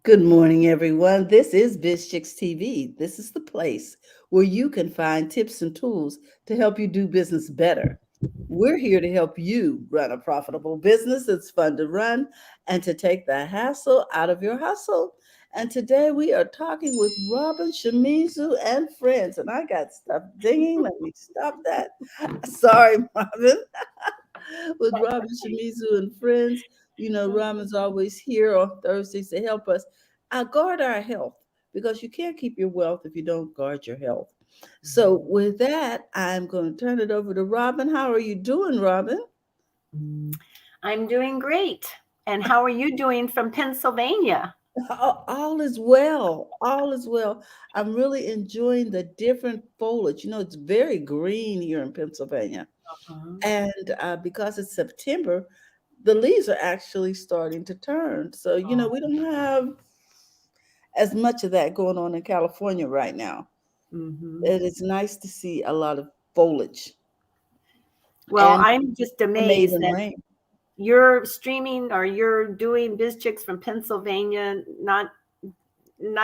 Good morning, everyone. This is Biz Chicks TV. This is the place where you can find tips and tools to help you do business better. We're here to help you run a profitable business that's fun to run and to take the hassle out of your hustle. And today we are talking with Robin Shimizu and friends. And I got stuff dinging. Let me stop that. Sorry, Robin. With Robin Shimizu and friends. You know, Robin's always here on Thursdays to help us guard our health because you can't keep your wealth if you don't guard your health. So, with that, I'm going to turn it over to Robin. How are you doing, Robin? I'm doing great. And how are you doing from Pennsylvania? All is well. All is well. I'm really enjoying the different foliage. You know, it's very green here in Pennsylvania. Uh-huh. And because it's September, the leaves are actually starting to turn. So, you know, Oh, we don't have as much of that going on in California right now. hmm. It is nice to see a lot of foliage Well, and I'm just made amazed in that rain. you're streaming or you're doing Biz Chicks from Pennsylvania, not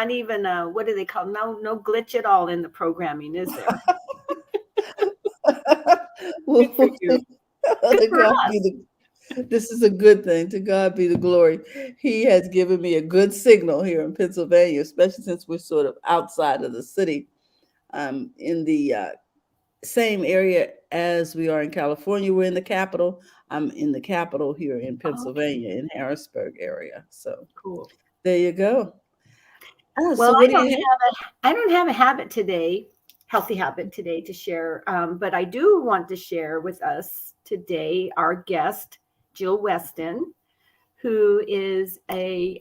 even what do they call no glitch at all in the programming, is there? Good Well, for you. Good to for God us. be this is a good thing. To God be the glory. He has given me a good signal here in Pennsylvania, especially since we're sort of outside of the city, in the same area as we are in California. We're in the capital. I'm in the capital here in Okay, Pennsylvania, in Harrisburg area. So cool. there you go. Well, So what do you have? I don't have a habit today, healthy habit today to share, but I do want to share with us today our guest, Jill Weston, who is a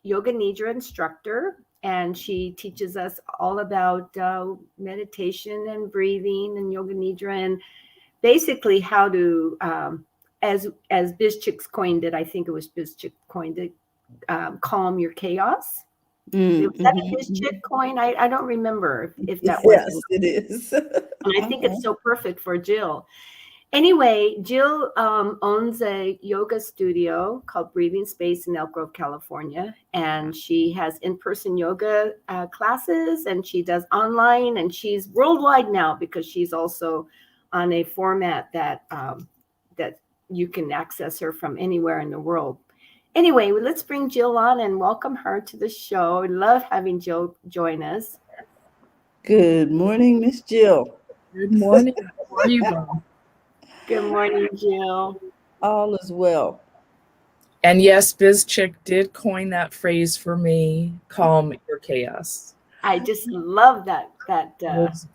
yoga nidra instructor, and she teaches us all about meditation and breathing and yoga nidra, and basically how to, as Biz Chicks coined it, I think it was Biz Chick coined it, calm your chaos. Was Mm, that mhm, a Biz mhm. Chick coin? I don't remember if that was in, Yes, it is. and I think it's so perfect for Jill. Anyway, Jill owns a yoga studio called Breathing Space in Elk Grove, California. And she has in person yoga classes, and she does online, and she's worldwide now because she's also on a format that you can access her from anywhere in the world. Anyway, let's bring Jill on and welcome her to the show. I love having Jill join us. Good morning, Miss Jill. Good morning. How are you both? Good morning, Jill. All is well. And yes, BizChick did coin that phrase for me, calm your chaos. I just love that Yes.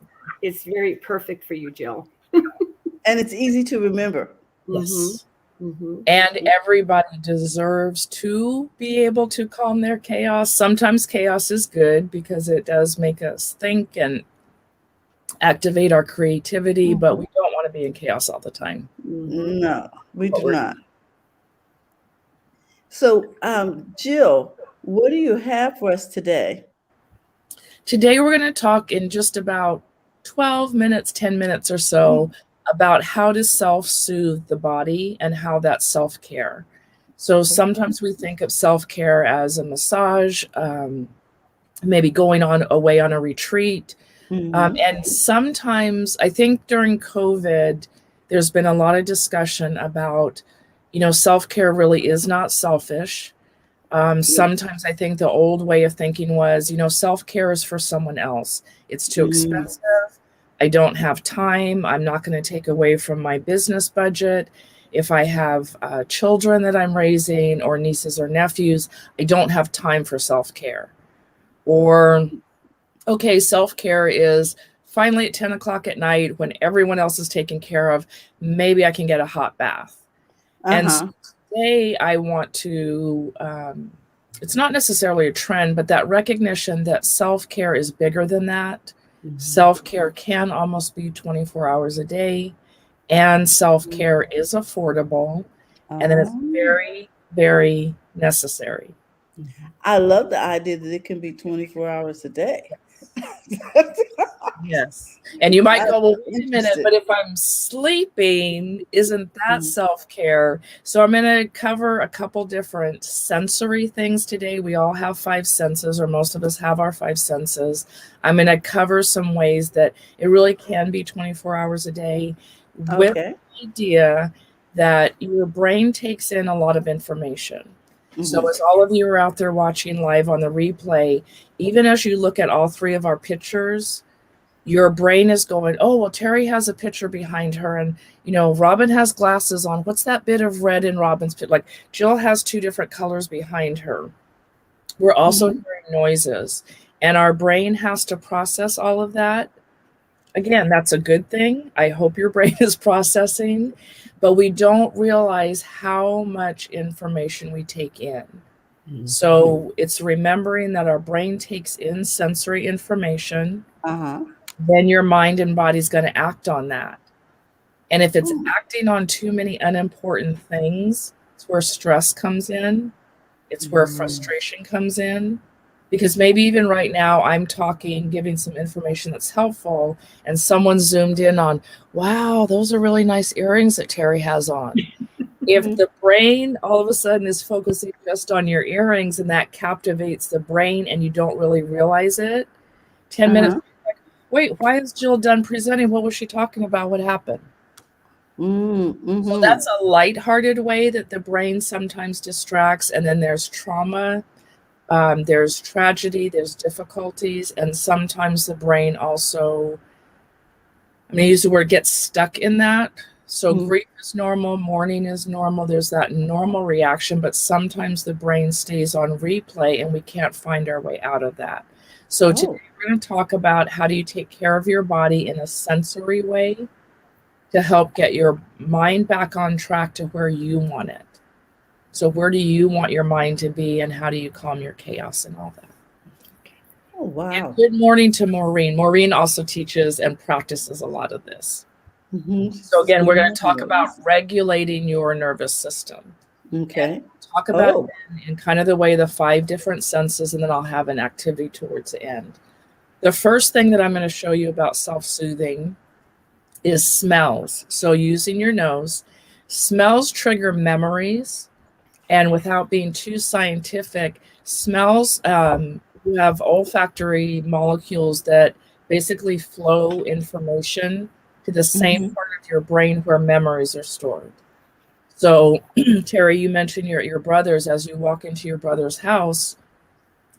it's very perfect for you, Jill. And it's easy to remember. Mm-hmm. Yes. Mm-hmm. And everybody deserves to be able to calm their chaos. Sometimes chaos is good because it does make us think and activate our creativity, but we don't want to be in chaos all the time. Mm-hmm. No, we But do not. So, Jill, what do you have for us today? today we're going to talk in just about 12 minutes, 10 minutes or so about how to self-soothe the body and how that's self-care. So sometimes we think of self-care as a massage, maybe going on away on a retreat. Mm-hmm. And sometimes I think during COVID, there's been a lot of discussion about, self-care really is not selfish. Sometimes I think the old way of thinking was, self-care is for someone else. It's too Mm-hmm. expensive. I don't have time. I'm not going to take away from my business budget. If I have children that I'm raising or nieces or nephews, I don't have time for self-care. Or, okay, self-care is finally at 10 o'clock at night when everyone else is taken care of, maybe I can get a hot bath. And so Uh-huh. today I want to, it's not necessarily a trend, but that recognition that self-care is bigger than that. Mm-hmm. Self-care can almost be 24 hours a day, and self-care is affordable, and then it's Um, very, very necessary. Mm-hmm. I love the idea that it can be 24 hours a day. Yes. And you might go, well, wait a minute, Interesting. but if I'm sleeping, isn't that Mhm. self-care? So I'm going to cover a couple different sensory things today. We all have five senses, or most of us have our five senses. I'm going to cover some ways that it really can be 24 hours a day, with Okay. the idea that your brain takes in a lot of information. So Mhm. as all of you are out there watching live on the replay, even as you look at all three of our pictures, your brain is going, oh, well, Terry has a picture behind her, and Robin has glasses on. What's that bit of red in Robin's picture? Like, Jill has two different colors behind her. We're also Mhm. hearing noises, and our brain has to process all of that. Again, that's a good thing. I hope your brain is processing, but we don't realize how much information we take in. So it's remembering that our brain takes in sensory information, Uh-huh. then your mind and body is going to act on that. And if it's Mm. acting on too many unimportant things, it's where stress comes in. It's where Mm. frustration comes in. Because maybe even right now I'm talking, giving some information that's helpful, and someone zoomed in on, wow, those are really nice earrings that Terry has on. If Mhm. the brain all of a sudden is focusing just on your earrings and that captivates the brain and you don't really realize it, 10 minutes, Uh-huh. wait, why is Jill done presenting? What was she talking about? What happened? Mm. So Mhm. that's a lighthearted way that the brain sometimes distracts. And then there's trauma, there's tragedy, there's difficulties, and sometimes the brain also, I'm going to use the word, gets stuck in that. So Mhm. grief is normal, mourning is normal. There's that normal reaction, but sometimes the brain stays on replay and we can't find our way out of that. So today Oh. we're going to talk about how do you take care of your body in a sensory way to help get your mind back on track to where you want it. So where do you want your mind to be, and how do you calm your chaos and all that? Oh, And wow. good morning to Maureen. Maureen also teaches and practices a lot of this. Mhm. So again, Good we're going to morning, talk about ladies. regulating your nervous system. And Okay. talk about it Oh. in kind of the way the five different senses, and then I'll have an activity towards the end. The first thing that I'm going to show you about self-soothing is smells. So using your nose, smells trigger memories, and without being too scientific, smells you have olfactory molecules that basically flow information to the same Mhm. part of your brain where memories are stored. So, Terry, you mentioned your brothers. As you walk into your brother's house,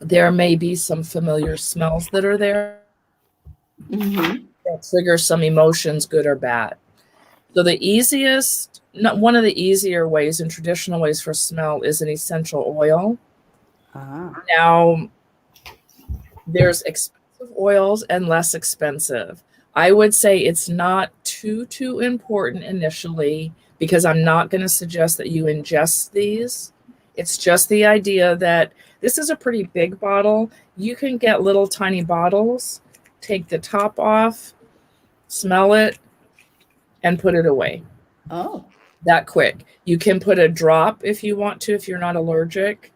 there may be some familiar smells that are there Mhm. that trigger some emotions, good or bad. So the easiest, not one of the easier ways and traditional ways for smell is an essential oil. Ah. Now, there's expensive oils and less expensive. I would say it's not too important initially, because I'm not going to suggest that you ingest these. It's just the idea that this is a pretty big bottle. You can get little tiny bottles, take the top off, smell it, and put it away. Oh. That quick. You can put a drop if you want to, if you're not allergic,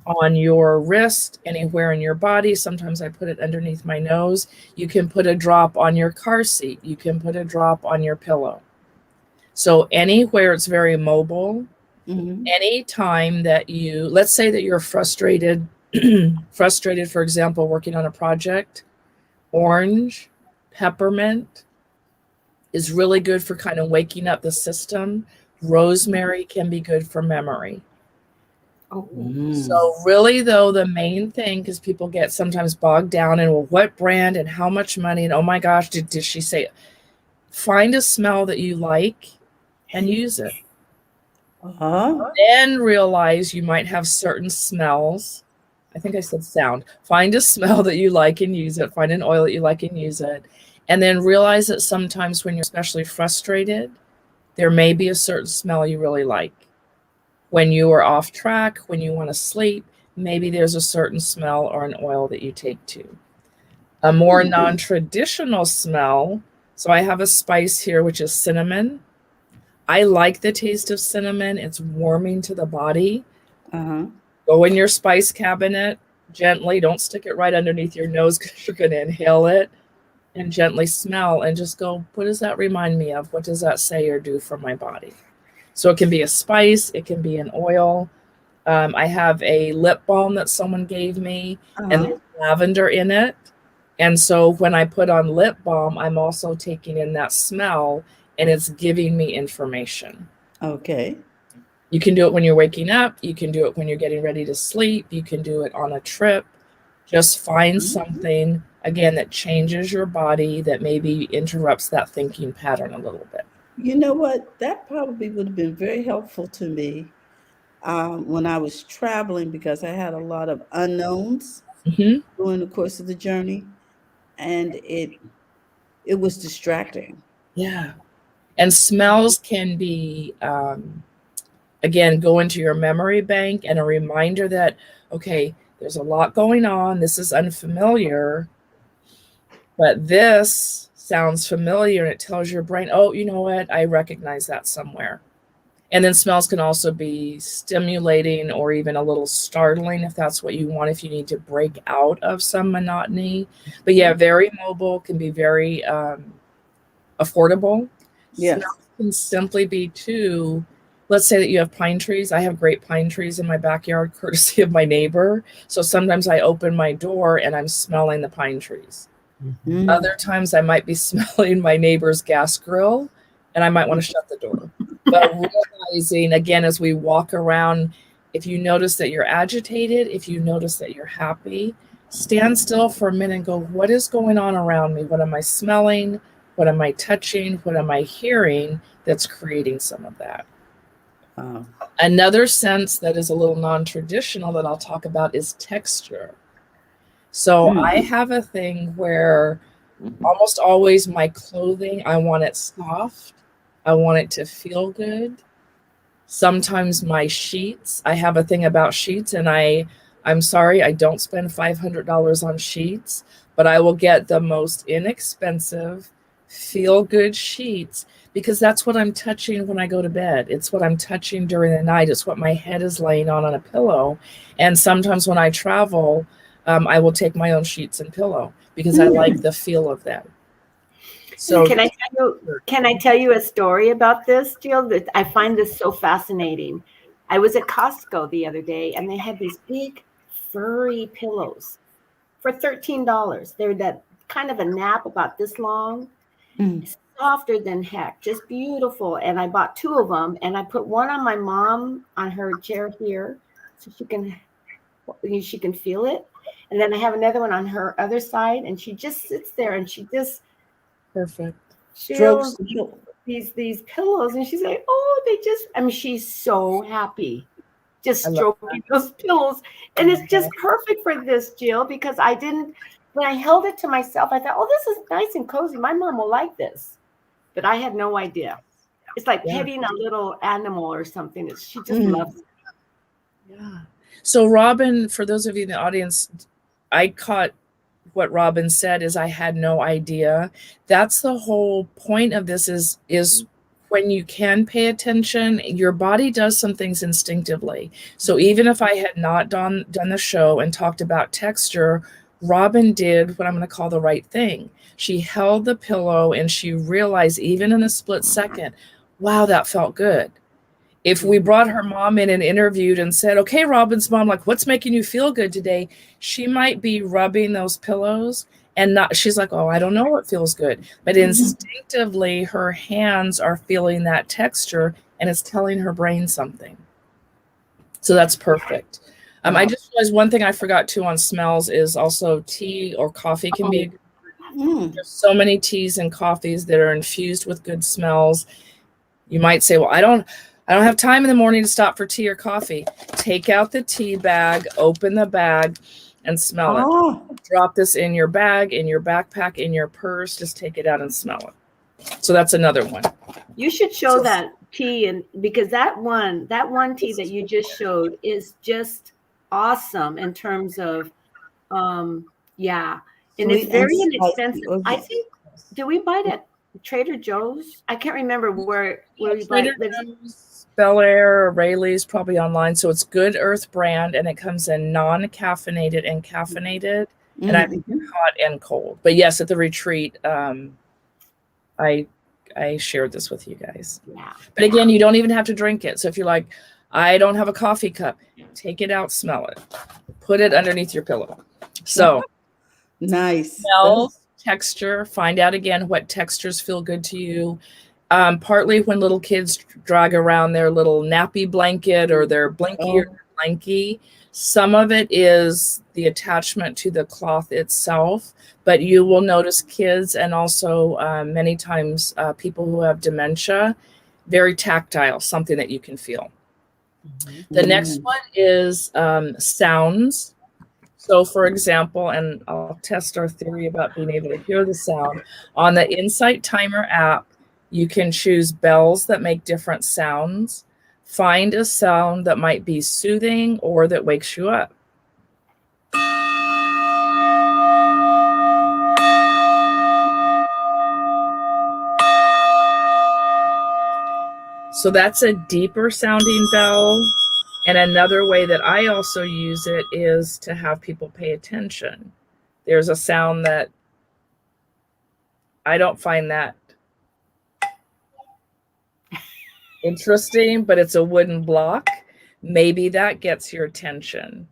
on your wrist, anywhere in your body. Sometimes I put it underneath my nose. You can put a drop on your car seat. You can put a drop on your pillow. So anywhere it's very mobile, Mhm. anytime that you, let's say that you're frustrated, frustrated, for example, working on a project, orange, peppermint is really good for kind of waking up the system. Rosemary can be good for memory. Oh, Mm. So really though, the main thing, because people get sometimes bogged down in, well, what brand and how much money, and oh my gosh, did she say it? Find a smell that you like and use it. Uh-huh. Then realize you might have certain smells. I think I said sound. Find a smell that you like and use it. Find an oil that you like and use it. And then realize that sometimes when you're especially frustrated, there may be a certain smell you really like. When you are off track, when you want to sleep, maybe there's a certain smell or an oil that you take to. A more Hmm. non-traditional smell. So I have a spice here, which is cinnamon. I like the taste of cinnamon. It's warming to the body. Uh-huh. Go in your spice cabinet, gently, don't stick it right underneath your nose because you're going to inhale it, and gently smell and just go, what does that remind me of? What does that say or do for my body? So it can be a spice, it can be an oil. I have a lip balm that someone gave me, and there's lavender in it. And so when I put on lip balm, I'm also taking in that smell, and it's giving me information. Okay. You can do it when you're waking up. You can do it when you're getting ready to sleep. You can do it on a trip. Just find something, again, that changes your body, that maybe interrupts that thinking pattern a little bit. You know what? That probably would have been very helpful to me when I was traveling, because I had a lot of unknowns Mm-hmm. during the course of the journey, and it was distracting. Yeah. And smells can be, again, go into your memory bank and a reminder that, okay, there's a lot going on. This is unfamiliar, but this sounds familiar, and it tells your brain, oh, you know what? I recognize that somewhere. And then smells can also be stimulating or even a little startling if that's what you want, if you need to break out of some monotony. But yeah, very mobile, can be very affordable. Yes. Smells can simply be too, let's say that you have pine trees. I have great pine trees in my backyard, courtesy of my neighbor. So sometimes I open my door and I'm smelling the pine trees. Other times I might be smelling my neighbor's gas grill, and I might want to shut the door. But realizing, again, as we walk around, if you notice that you're agitated, if you notice that you're happy, stand still for a minute and go, what is going on around me? What am I smelling? What am I touching? What am I hearing that's creating some of that? Another sense that is a little non-traditional that I'll talk about is texture. So I have a thing where almost always my clothing, I want it soft. I want it to feel good. Sometimes my sheets, I have a thing about sheets, and I'm sorry, I don't spend $500 on sheets, but I will get the most inexpensive, feel good sheets, because that's what I'm touching when I go to bed. It's what I'm touching during the night. It's what my head is laying on a pillow. And sometimes when I travel, I will take my own sheets and pillow because I like the feel of them. So can I tell you a story about this, Jill? That I find this so fascinating. I was at Costco the other day, and they had these big furry pillows for $13. They're that kind of a nap about this long, softer than heck, just beautiful. And I bought 2 of them, and I put one on my mom on her chair here, so she can feel it. And then I have another one on her other side, and she just sits there and she just perfect feels these pillows, and she's like, oh, she's so happy just stroking those pillows. And it's just perfect for this, Jill, because when I held it to myself, I thought, oh, this is nice and cozy. My mom will like this. But I had no idea. It's like petting a little animal or something. She just loves it. Yeah. So Robin, for those of you in the audience, I caught what Robin said is I had no idea. That's the whole point of this is when you can pay attention, your body does some things instinctively. So even if I had not done the show and talked about texture, Robin did what I'm going to call the right thing. She held the pillow and she realized even in a split second, wow, that felt good. If we brought her mom in and interviewed and said, okay, Robin's mom, like, what's making you feel good today? She might be rubbing those pillows and she's like, oh, I don't know what feels good. But instinctively, her hands are feeling that texture and it's telling her brain something. So that's perfect. I just realized one thing I forgot too on smells is also tea or coffee can be. There's so many teas and coffees that are infused with good smells. You might say, well, I don't have time in the morning to stop for tea or coffee. Take out the tea bag, open the bag, and smell it. Drop this in your bag, in your backpack, in your purse. Just take it out and smell it. So that's another one. You should show that tea, and because that one tea that you just showed is just awesome in terms of, and it's very inexpensive. I think, do we buy it at Trader Joe's? I can't remember where we buy it. Bel Air or Rayleigh's probably online. So it's Good Earth brand, and it comes in non-caffeinated and caffeinated, and I make it hot and cold. But yes, at the retreat, I shared this with you guys. Yeah. But again, you don't even have to drink it. So if you're like, I don't have a coffee cup, take it out, smell it, put it underneath your pillow. So nice. Smell, texture, find out again what textures feel good to you. Partly when little kids drag around their little nappy blanket or their blankie or their blankie, some of it is the attachment to the cloth itself, but you will notice kids and also many times people who have dementia, very tactile, something that you can feel. The next one is sounds. So for example, and I'll test our theory about being able to hear the sound. On the Insight Timer app, you can choose bells that make different sounds. Find a sound that might be soothing or that wakes you up. So that's a deeper sounding bell. And another way that I also use it is to have people pay attention. There's a sound that I don't find that interesting, but it's a wooden block. Maybe that gets your attention.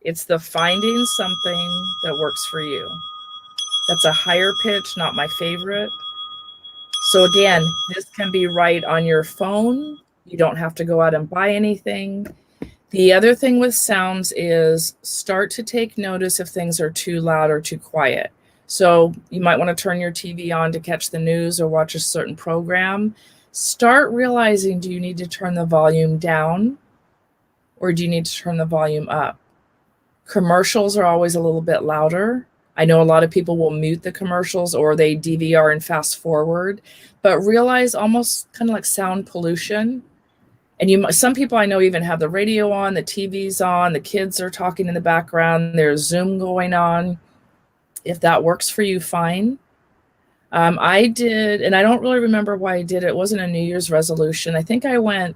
It's the finding something that works for you. That's a higher pitch, not my favorite. So again, this can be right on your phone. You don't have to go out and buy anything. The other thing with sounds is start to take notice if things are too loud or too quiet. So you might want to turn your TV on to catch the news or watch a certain program. Start realizing, do you need to turn the volume down or do you need to turn the volume up? Commercials are always a little bit louder. I know a lot of people will mute the commercials or they DVR and fast forward, but realize almost kind of like sound pollution. And some people I know even have the radio on, the TV's on, the kids are talking in the background, there's Zoom going on. If that works for you, fine. I did, and I don't really remember why I did it. It wasn't a New Year's resolution. I think it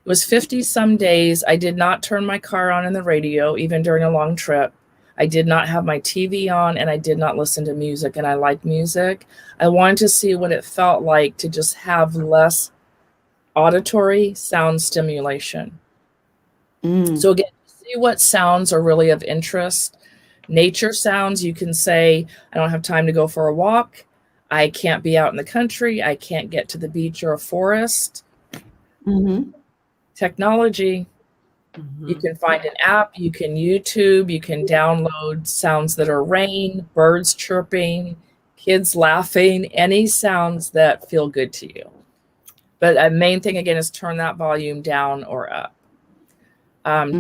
was 50 some days. I did not turn my car on in the radio, even during a long trip. I did not have my TV on and I did not listen to music, and I like music. I wanted to see what it felt like to just have less auditory sound stimulation. So again, see what sounds are really of interest. Nature sounds, you can say, I don't have time to go for a walk. I can't be out in the country. I can't get to the beach or a forest. Technology, you can find an app, you can YouTube, you can download sounds that are rain, birds chirping, kids laughing, any sounds that feel good to you. But a main thing, again, is turn that volume down or up.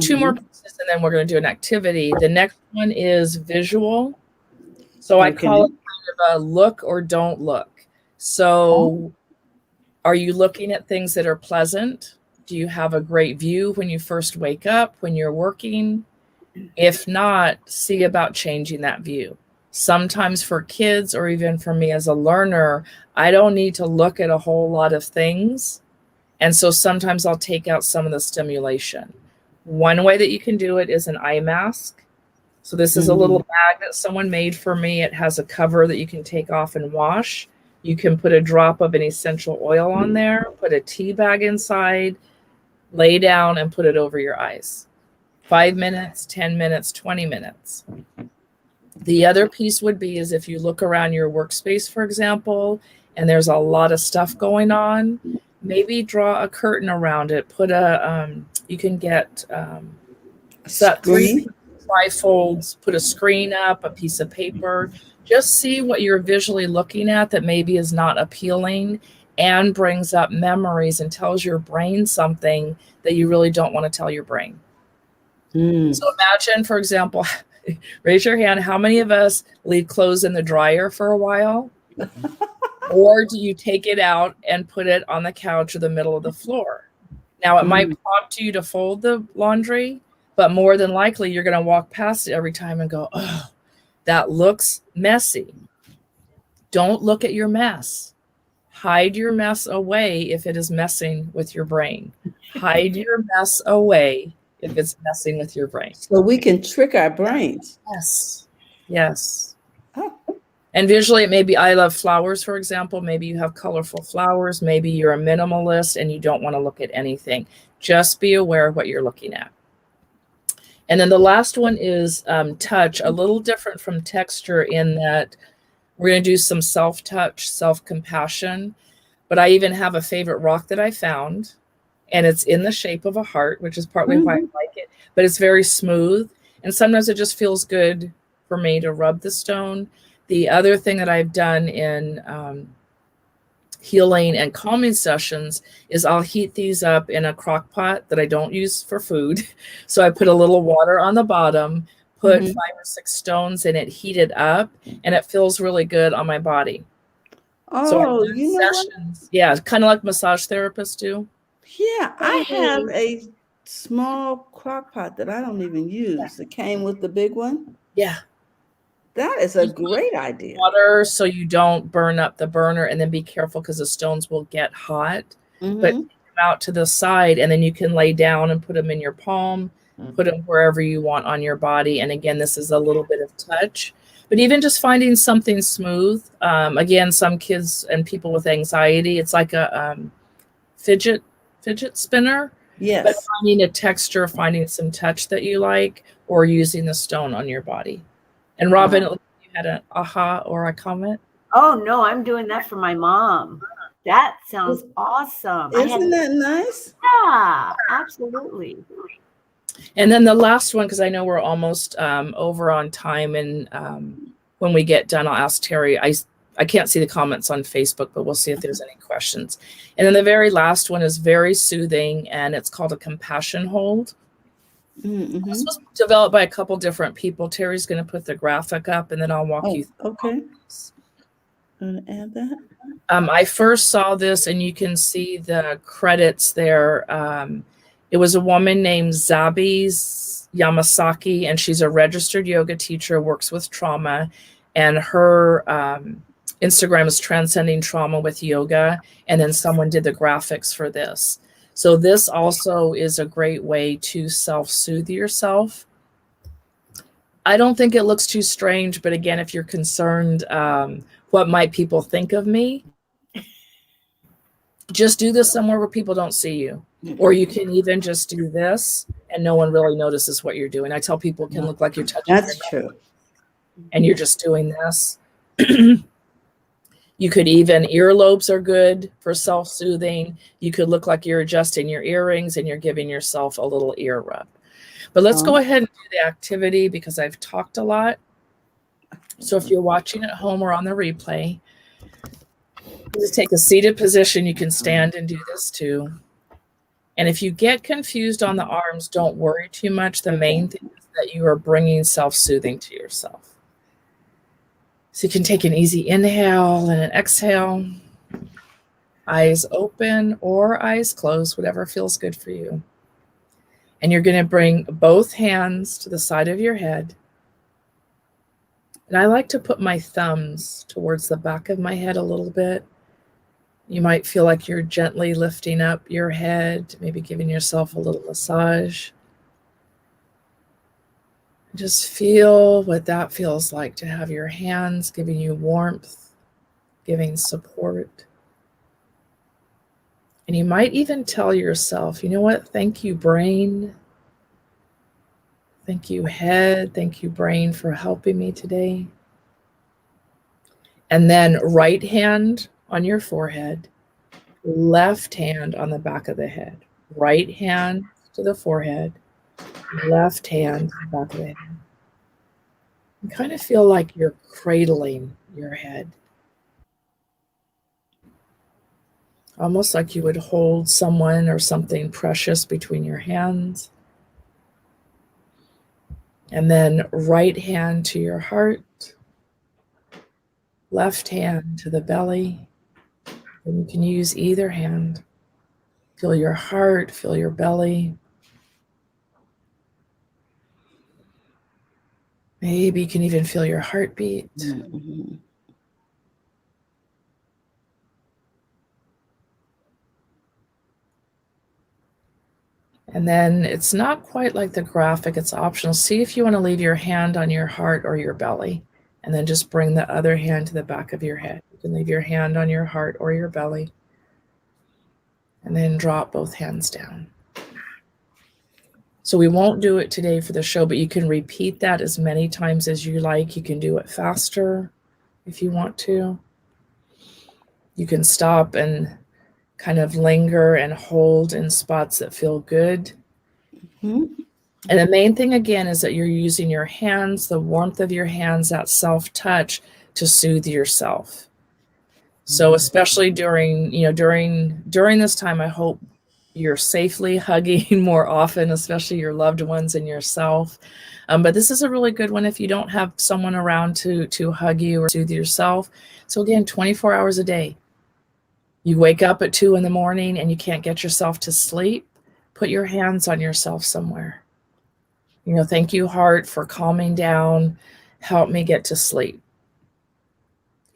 Two more pieces, and then we're going to do an activity. The next one is visual. So I call it kind of a look or don't look. So are you looking at things that are pleasant? Do you have a great view when you first wake up, when you're working? If not, see about changing that view. Sometimes for kids, or even for me as a learner, I don't need to look at a whole lot of things. And so sometimes I'll take out some of the stimulation. One way that you can do it is an eye mask. So this is a little bag that someone made for me. It has a cover that you can take off and wash. You can put a drop of an essential oil on there, put a tea bag inside, lay down and put it over your eyes. 5 minutes, 10 minutes, 20 minutes. The other piece would be is if you look around your workspace, for example, and there's a lot of stuff going on, maybe draw a curtain around it. Put you can get three trifolds, put a screen up, a piece of paper. Just see what you're visually looking at that maybe is not appealing and brings up memories and tells your brain something that you really don't want to tell your brain. So imagine, for example, raise your hand, how many of us leave clothes in the dryer for a while? Or do you take it out and put it on the couch or the middle of the floor? Now, it might prompt you to fold the laundry, but more than likely, you're going to walk past it every time and go, oh, that looks messy. Don't look at your mess. Hide your mess away if it is messing with your brain. Hide your mess away if it's messing with your brain. So we can trick our brains. Yes. Yes. Oh, And visually, it may be, I love flowers, for example. Maybe you have colorful flowers. Maybe you're a minimalist and you don't want to look at anything. Just be aware of what you're looking at. And then the last one is touch, a little different from texture in that we're going to do some self-touch, self-compassion. But I even have a favorite rock that I found, and it's in the shape of a heart, which is partly why I like it. But it's very smooth. And sometimes it just feels good for me to rub the stone. The other thing that I've done in healing and calming sessions is I'll heat these up in a crock pot that I don't use for food. So I put a little water on the bottom, put 5 or 6 stones in it, heat it up, and it feels really good on my body. Oh, you know what? Yeah, kind of like massage therapists do. Yeah, I have a small crock pot that I don't even use. It came with the big one. Yeah. That is a great idea. Water so you don't burn up the burner, and then be careful because the stones will get hot. But take them out to the side, and then you can lay down and put them in your palm, put them wherever you want on your body. And again, this is a little bit of touch. But even just finding something smooth. Again, some kids and people with anxiety, it's like a fidget spinner. Yes. But finding a texture, finding some touch that you like, or using the stone on your body. And Robin, you had an aha or a comment? Oh, no, I'm doing that for my mom. That sounds awesome. Isn't that nice? Yeah, absolutely. And then the last one, because I know we're almost over on time, and when we get done, I'll ask Terry. I can't see the comments on Facebook, but we'll see if there's any questions. And then the very last one is very soothing, and it's called a compassion hold. This was developed by a couple different people. Terry's going to put the graphic up, and then I'll walk you through. Okay. I'm going to add that. I first saw this, and you can see the credits there. It was a woman named Zabi Yamasaki, and she's a registered yoga teacher, works with trauma, and her Instagram is Transcending Trauma with Yoga, and then someone did the graphics for this. So this also is a great way to self-soothe yourself. I don't think it looks too strange, but again, if you're concerned, what might people think of me? Just do this somewhere where people don't see you. Or you can even just do this and no one really notices what you're doing. I tell people it can look like you're touching. That's true. And you're just doing this. You could even, earlobes are good for self-soothing. You could look like you're adjusting your earrings and you're giving yourself a little ear rub. But let's go ahead and do the activity because I've talked a lot. So if you're watching at home or on the replay, just take a seated position. You can stand and do this too. And if you get confused on the arms, don't worry too much. The main thing is that you are bringing self-soothing to yourself. So you can take an easy inhale and an exhale. Eyes open or eyes closed, whatever feels good for you. And you're going to bring both hands to the side of your head. And I like to put my thumbs towards the back of my head a little bit. You might feel like you're gently lifting up your head, maybe giving yourself a little massage. Just feel what that feels like to have your hands giving you warmth, giving support. And you might even tell yourself, you know what? Thank you, brain. Thank you, head. Thank you, brain, for helping me today. And then right hand on your forehead, left hand on the back of the head. Right hand to the forehead, left hand to the back of the head. You kind of feel like you're cradling your head. Almost like you would hold someone or something precious between your hands. And then right hand to your heart, left hand to the belly. And you can use either hand. Feel your heart, feel your belly. Maybe you can even feel your heartbeat. And then it's not quite like the graphic, it's optional. See if you want to leave your hand on your heart or your belly, and then just bring the other hand to the back of your head. You can leave your hand on your heart or your belly, and then drop both hands down. So we won't do it today for the show, but you can repeat that as many times as you like. You can do it faster if you want to. You can stop and kind of linger and hold in spots that feel good. Mm-hmm. And the main thing again is that you're using your hands, the warmth of your hands, that self-touch to soothe yourself. So especially during this time, I hope you're safely hugging more often, especially your loved ones and yourself. But this is a really good one if you don't have someone around to hug you or soothe yourself. So again, 24 hours a day. You wake up at 2 in the morning and you can't get yourself to sleep, put your hands on yourself somewhere. Thank you, heart, for calming down. Help me get to sleep.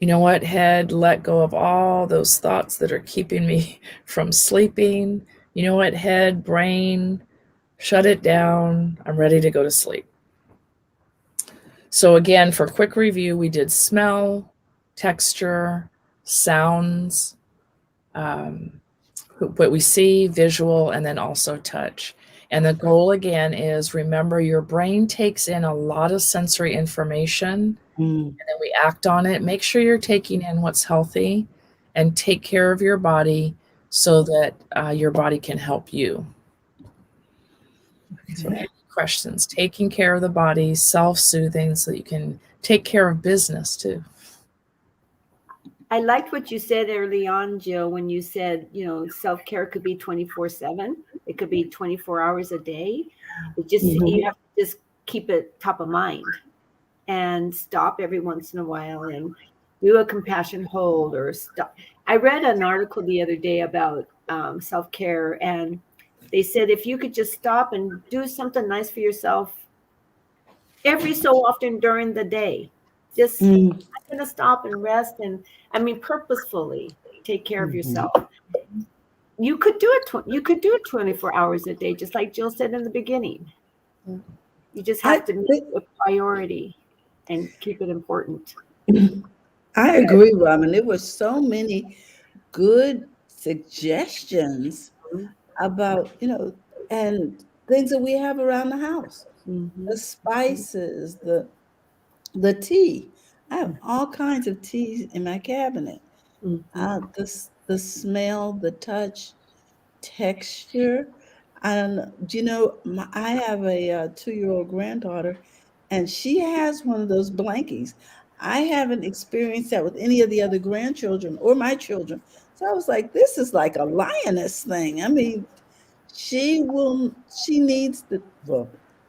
You know what, head, let go of all those thoughts that are keeping me from sleeping. You know what, head, brain, shut it down. I'm ready to go to sleep. So again, for quick review, we did smell, texture, sounds, what we see, visual, and then also touch. And the goal again is, remember, your brain takes in a lot of sensory information, and then we act on it. Make sure you're taking in what's healthy and take care of your body so that your body can help you. So any questions? Taking care of the body, self-soothing, so that you can take care of business too. I liked what you said early on, Jill, when you said, self-care could be 24/7. It could be 24 hours a day. It just, you have to just keep it top of mind and stop every once in a while and do a compassion hold or stop. I read an article the other day about self-care, and they said if you could just stop and do something nice for yourself every so often during the day, just I'm going to stop and rest and purposefully take care of yourself. You could do it. You could do it 24 hours a day, just like Jill said in the beginning. You just have to make it a priority and keep it important. I agree, Robin. There were so many good suggestions about, and things that we have around the house. The spices, the tea. I have all kinds of teas in my cabinet. The smell, the touch, texture. And I have a 2-year-old granddaughter, and she has one of those blankies. I haven't experienced that with any of the other grandchildren or my children. So I was like, this is like a lioness thing. She needs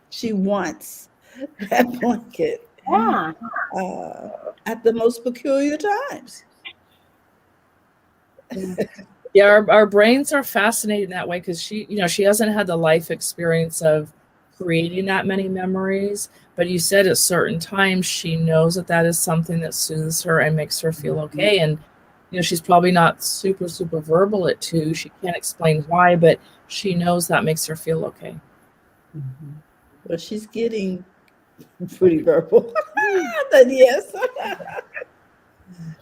she wants that blanket. Yeah. At the most peculiar times. Yeah, our brains are fascinating that way because she hasn't had the life experience of creating that many memories. But you said at certain times she knows that is something that soothes her and makes her feel okay. And she's probably not super verbal at 2. She can't explain why, but she knows that makes her feel okay. But she's getting pretty verbal. But yes.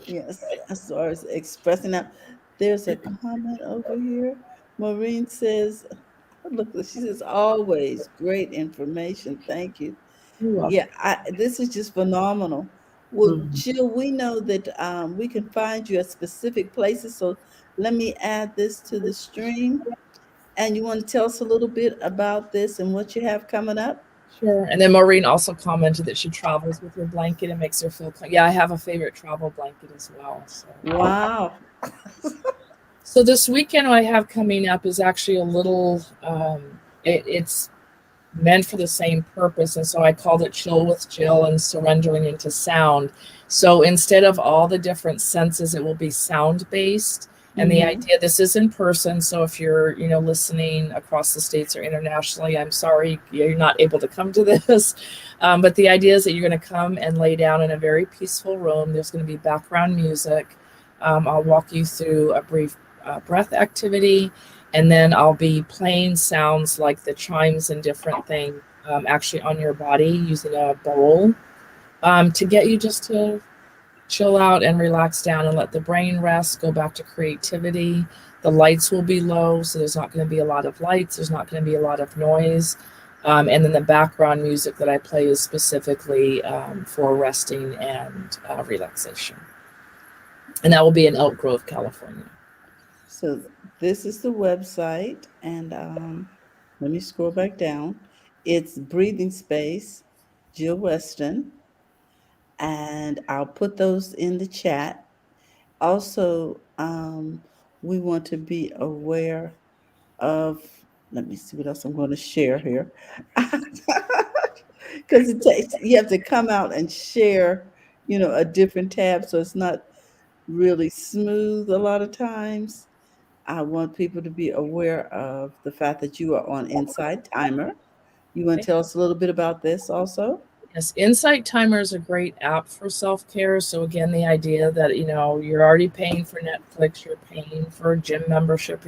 Yes, as far as expressing that. There's a comment over here. Maureen says, look, she says, always great information. Thank you. Yeah, this is just phenomenal. Well, Jill, we know that we can find you at specific places. So let me add this to the stream. And you want to tell us a little bit about this and what you have coming up? Sure. And then Maureen also commented that she travels with her blanket and makes her feel. Yeah, I have a favorite travel blanket as well. So. Wow. So this weekend what I have coming up is actually a little, it's meant for the same purpose. And so I called it Chill with Jill and Surrendering into Sound. So instead of all the different senses, it will be sound-based. And the idea, this is in person. So if you're, listening across the states or internationally, I'm sorry, you're not able to come to this. But the idea is that you're going to come and lay down in a very peaceful room. There's going to be background music. I'll walk you through a brief breath activity. And then I'll be playing sounds like the chimes and different things actually on your body using a bowl to get you just to chill out and relax down and let the brain rest, go back to creativity. The lights will be low, so there's not going to be a lot of lights, there's not going to be a lot of noise. And then the background music that I play is specifically for resting and relaxation. And that will be in Elk Grove, California. So this is the website, and let me scroll back down. It's Breathing Space, Jill Weston, and I'll put those in the chat. Also, we want to be aware of, let me see what else I'm going to share here. Because it takes, you have to come out and share, a different tab. So it's not really smooth a lot of times. I want people to be aware of the fact that you are on Inside Timer. You want to tell us a little bit about this also? Yes, Insight Timer is a great app for self-care. So again, the idea that you're already paying for Netflix, you're paying for a gym membership.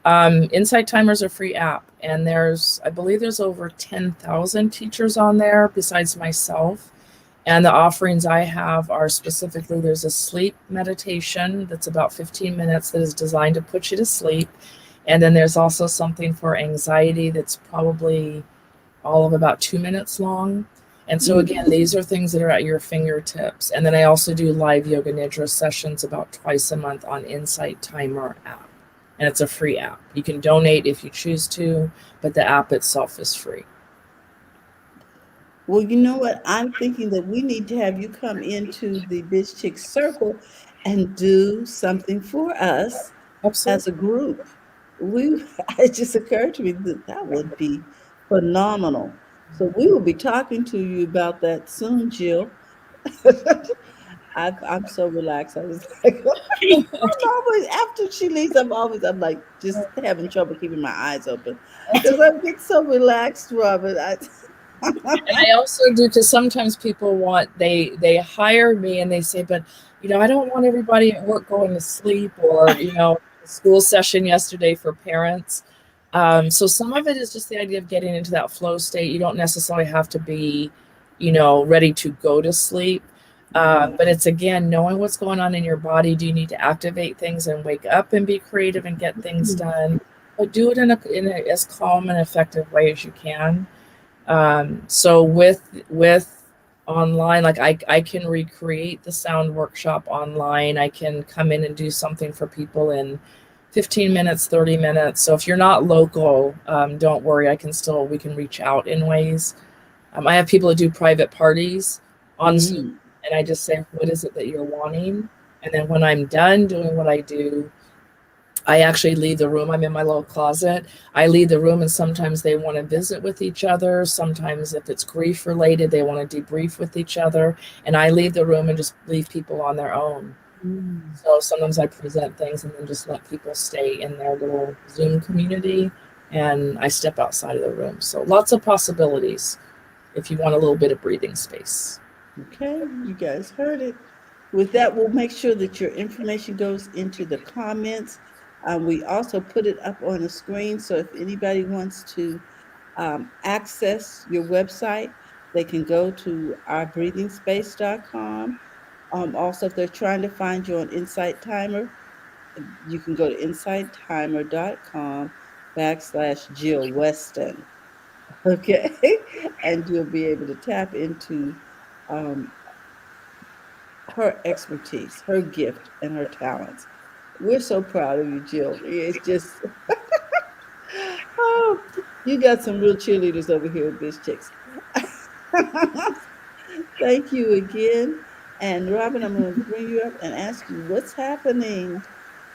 Insight Timer is a free app, and I believe there's over 10,000 teachers on there besides myself. And the offerings I have are specifically, there's a sleep meditation that's about 15 minutes that is designed to put you to sleep. And then there's also something for anxiety that's probably all of about 2 minutes long. And so again, these are things that are at your fingertips. And then I also do live yoga nidra sessions about twice a month on Insight Timer app. And it's a free app. You can donate if you choose to, but the app itself is free. Well, you know what? I'm thinking that we need to have you come into the Biz Chick Circle and do something for us as a Absolutely. group. It just occurred to me that that would be phenomenal. So we will be talking to you about that soon, Jill. I'm so relaxed. I was like, I'm always after she leaves. I'm like just having trouble keeping my eyes open because I get so relaxed, Robin. And I also do, because sometimes people they hire me and they say, but I don't want everybody at work going to sleep, or school session yesterday for parents. So some of it is just the idea of getting into that flow state. You don't necessarily have to be ready to go to sleep. But it's again knowing what's going on in your body. Do you need to activate things and wake up and be creative and get things done? But do it in a as calm and effective way as you can. So with online, like I can recreate the sound workshop online. I can come in and do something for people in 15 minutes, 30 minutes. So if you're not local, don't worry. We can reach out in ways. I have people that do private parties on Zoom, and I just say, what is it that you're wanting? And then when I'm done doing what I do, I actually leave the room. I'm in my little closet. I leave the room, and sometimes they want to visit with each other. Sometimes if it's grief related, they want to debrief with each other. And I leave the room and just leave people on their own. So sometimes I present things and then just let people stay in their little Zoom community, and I step outside of the room. So lots of possibilities if you want a little bit of breathing space. Okay, you guys heard it. With that, we'll make sure that your information goes into the comments. We also put it up on the screen, so if anybody wants to access your website, they can go to ourbreathingspace.com. Also, if they're trying to find you on Insight Timer, you can go to insighttimer.com/Jill Weston. Okay, and you'll be able to tap into um, her expertise, her gift, and her talents. We're so proud of you, Jill. It's just, oh, you got some real cheerleaders over here at Biz Chicks. Thank you again. And Robin, I'm going to bring you up and ask you what's happening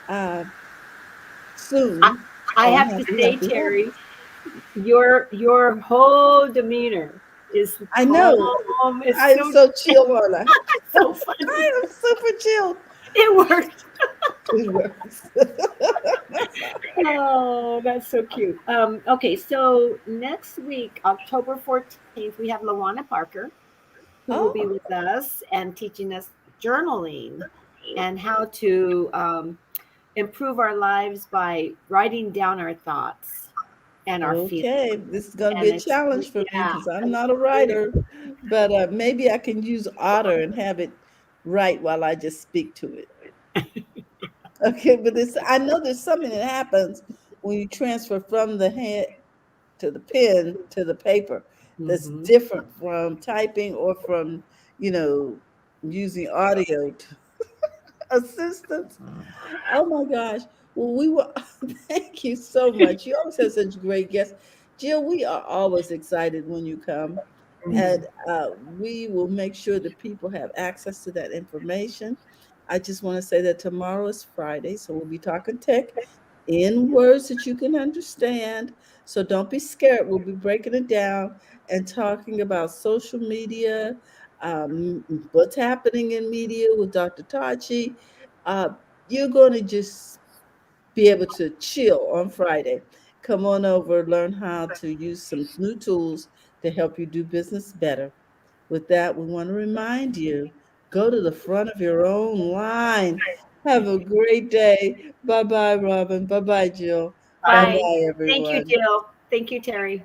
uh, soon I on have to Happy say, Happy Terry, Habits. your whole demeanor is I know. calm. It's I'm so so chill, aren't I? so funny. I am super chill. It worked. It works. Oh, that's so cute. Okay, so next week, October 14th, we have Lawana Parker, who will be Oh, with us and teaching us journaling and how to improve our lives by writing down our thoughts and our feelings. Okay, this is going to be And a challenge for me yeah, because I'm not a writer, but maybe I can use Otter and have it write while I just speak to it. Okay, but this I know there's something that happens when you transfer from the head to the pen to the paper that's mhm. different from typing or from, you know, using audio assistance. Oh my gosh. Well, we were, thank you so much. You always have such great guests. Jill, we are always excited when you come. And we will make sure that people have access to that information. I just want to say that tomorrow is Friday, so we'll be talking tech in words that you can understand. So don't be scared. We'll be breaking it down and talking about social media, what's happening in media with Dr. Tachi. Uh, you're going to just be able to chill on Friday. Come on over, learn how to use some new tools to help you do business better. With that, we want to remind you, go to the front of your own line. Have a great day. Bye bye, Robin. Bye bye, Jill. Bye Bye. bye, Thank you, everyone. Jill. Thank you, Terry.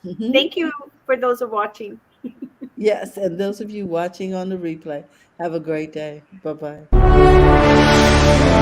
Mhm. Thank you for those who are watching. Yes, and those of you watching on the replay, have a great day. Bye bye.